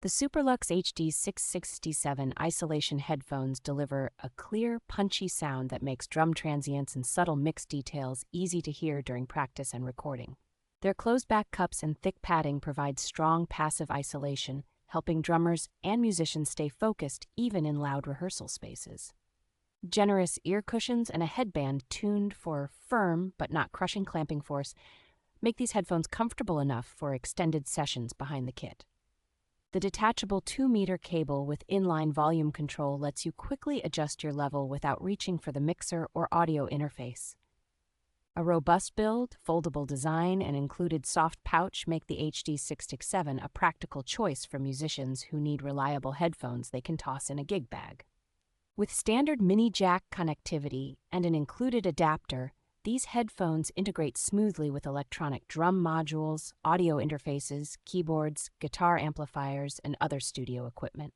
The Superlux HD667 Isolation Headphones deliver a clear, punchy sound that makes drum transients and subtle mix details easy to hear during practice and recording. Their closed-back cups and thick padding provide strong passive isolation, helping drummers and musicians stay focused even in loud rehearsal spaces. Generous ear cushions and a headband tuned for firm but not crushing clamping force make these headphones comfortable enough for extended sessions behind the kit. The detachable 2-meter cable with inline volume control lets you quickly adjust your level without reaching for the mixer or audio interface. A robust build, foldable design, and included soft pouch make the HD667 a practical choice for musicians who need reliable headphones they can toss in a gig bag. With standard mini jack connectivity and an included adapter, these headphones integrate smoothly with electronic drum modules, audio interfaces, keyboards, guitar amplifiers, and other studio equipment.